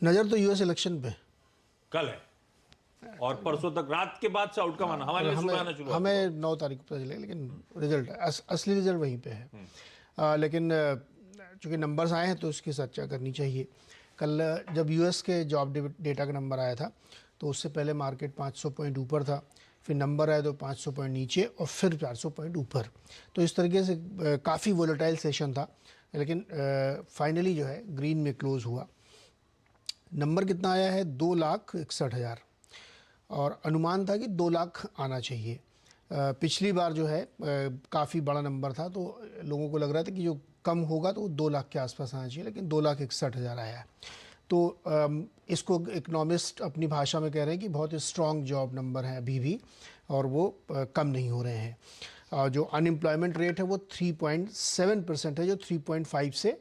नज़र तो US election पे कल है और परसों तक रात के बाद से आउटकम आना हमारे लिए सुबह आना शुरू होगा। हमें 9 तारीख को पता चलेगा, लेकिन रिजल्ट असली रिजल्ट वहीं पे है। लेकिन चूंकि नंबर्स आए हैं तो उसकी चर्चा करनी चाहिए। कल जब यूएस के जॉब डेटा का नंबर आया था तो उससे पहले मार्केट 500 पॉइंट ऊपर था, फिर नंबर आया तो 500 पॉइंट नीचे और फिर 400 पॉइंट ऊपर। तो इस तरीके से काफ़ी वोलेटाइल सेशन था, लेकिन फाइनली जो है ग्रीन में क्लोज हुआ। नंबर कितना आया है? 2,61,000 और अनुमान था कि 2 लाख आना चाहिए। पिछली बार जो है काफ़ी बड़ा नंबर था, तो लोगों को लग रहा था कि जो कम होगा तो 2 लाख के आसपास आना चाहिए, लेकिन 2,61,000 आया है। तो इसको इकोनॉमिस्ट अपनी भाषा में कह रहे हैं कि बहुत स्ट्रॉन्ग जॉब नंबर है अभी भी, और वो कम नहीं हो रहे हैं। जो अनएम्प्लॉयमेंट रेट है वो 3.7% है, जो 3.5 से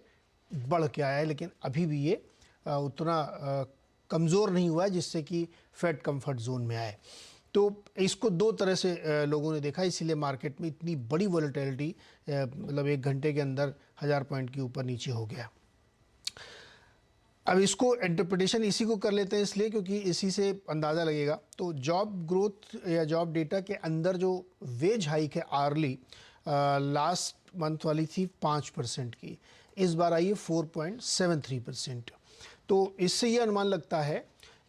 बढ़ के आया है, लेकिन अभी भी ये उतना कमज़ोर नहीं हुआ है जिससे कि फेड कंफर्ट जोन में आए। तो इसको दो तरह से लोगों ने देखा, इसीलिए मार्केट में इतनी बड़ी वॉलेटिलिटी, मतलब 1 घंटे के अंदर 1000 पॉइंट के ऊपर नीचे हो गया। अब इसको इंटरप्रिटेशन इसी को कर लेते हैं इसलिए क्योंकि इसी से अंदाज़ा लगेगा। तो जॉब ग्रोथ या जॉब डेटा के अंदर जो वेज हाइक है आर्ली, लास्ट मंथ वाली थी 5% की, इस बार आई है 4.73%। तो इससे ये अनुमान लगता है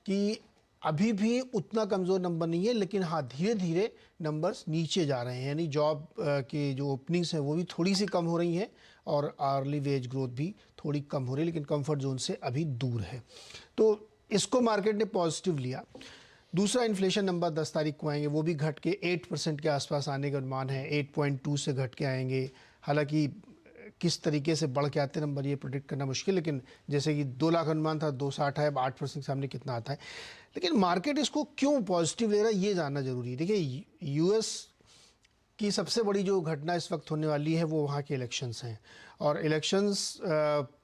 कि अभी भी उतना कमज़ोर नंबर नहीं है, लेकिन हाँ धीरे धीरे नंबर्स नीचे जा रहे हैं, यानी जॉब की जो ओपनिंग्स हैं वो भी थोड़ी सी कम हो रही हैं और आर्ली वेज ग्रोथ भी थोड़ी कम हो रही है, लेकिन कंफर्ट जोन से अभी दूर है। तो इसको मार्केट ने पॉजिटिव लिया। दूसरा इन्फ्लेशन नंबर 10 तारीख को आएंगे, वो भी घट के 8% के आसपास आने का अनुमान है, 8.2 से घट के आएंगे। हालांकि किस तरीके से बढ़ के आते नंबर ये प्रेडिक्ट करना मुश्किल, लेकिन जैसे कि 2 लाख अनुमान था, 260 है, अब 8% के सामने कितना आता है। लेकिन मार्केट इसको क्यों पॉजिटिव ले रहा है ये जानना जरूरी है। देखिए, यूएस की सबसे बड़ी जो घटना इस वक्त होने वाली है वो वहाँ के इलेक्शंस हैं, और इलेक्शंस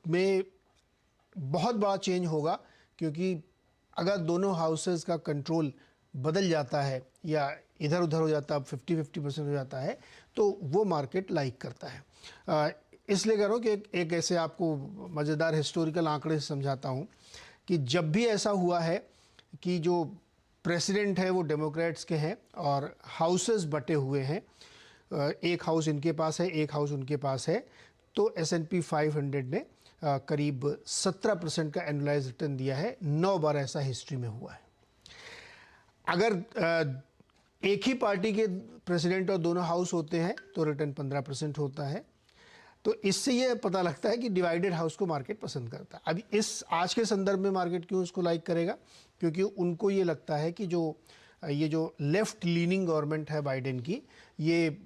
में बहुत बड़ा चेंज होगा, क्योंकि अगर दोनों हाउसेस का कंट्रोल बदल जाता है या इधर उधर हो जाता है, 50-50% हो जाता है, तो वो मार्केट लाइक करता है। इसलिए कह रहा हूँ कि एक ऐसे आपको मज़ेदार हिस्टोरिकल आंकड़े से समझाता हूँ कि जब भी ऐसा हुआ है कि जो प्रेसिडेंट है वो डेमोक्रेट्स के हैं और हाउसेस बटे हुए हैं, एक हाउस इनके पास है, एक हाउस उनके पास है, तो S&P 500 ने करीब 17% का एनुअलाइज रिटर्न दिया है। 9 बार ऐसा हिस्ट्री में हुआ है। अगर एक ही पार्टी के प्रेसिडेंट और दोनों हाउस होते हैं तो रिटर्न 15% होता है। तो इससे ये पता लगता है कि डिवाइडेड हाउस को मार्केट पसंद करता है। अभी इस आज के संदर्भ में मार्केट क्यों इसको लाइक करेगा? क्योंकि उनको ये लगता है कि ये जो लेफ्ट लीनिंग गवर्नमेंट है बाइडेन की, ये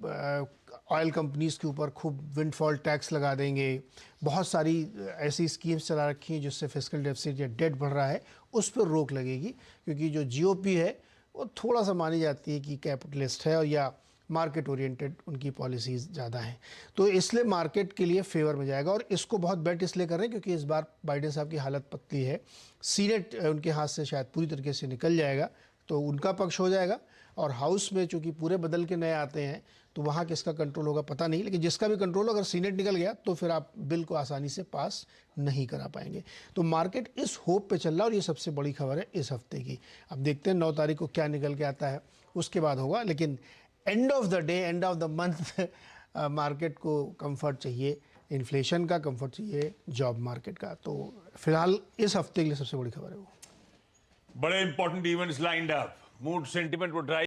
ऑयल कंपनीज़ के ऊपर खूब विंडफॉल टैक्स लगा देंगे, बहुत सारी ऐसी स्कीम्स चला रखी हैं जिससे फिस्कल डेफिसिट या डेट बढ़ रहा है उस पर रोक लगेगी। क्योंकि जो जीओपी है वो थोड़ा सा मानी जाती है कि कैपिटलिस्ट है और या मार्केट ओरिएंटेड उनकी पॉलिसीज़ ज़्यादा हैं, तो इसलिए मार्केट के लिए फेवर में जाएगा। और इसको बहुत बेट इसलिए कर रहे हैं क्योंकि इस बार बाइडेन साहब की हालत पतली है, सीनेट उनके हाथ से शायद पूरी तरीके से निकल जाएगा तो उनका पक्ष हो जाएगा, और हाउस में चूंकि पूरे बदल के नए आते हैं तो वहाँ किसका कंट्रोल होगा पता नहीं, लेकिन जिसका भी कंट्रोल अगर सीनेट निकल गया तो फिर आप बिल को आसानी से पास नहीं करा पाएंगे। तो मार्केट इस होप पे चल रहा है, और ये सबसे बड़ी खबर है इस हफ्ते की। अब देखते हैं 9 तारीख को क्या निकल के आता है, उसके बाद होगा। लेकिन end of the day, end of the month market को कंफर्ट चाहिए, इन्फ्लेशन का कंफर्ट चाहिए, जॉब मार्केट का। तो फिलहाल इस हफ्ते के लिए सबसे बड़ी खबर है वो। बड़े important events lined up, mood sentiment को ड्राइव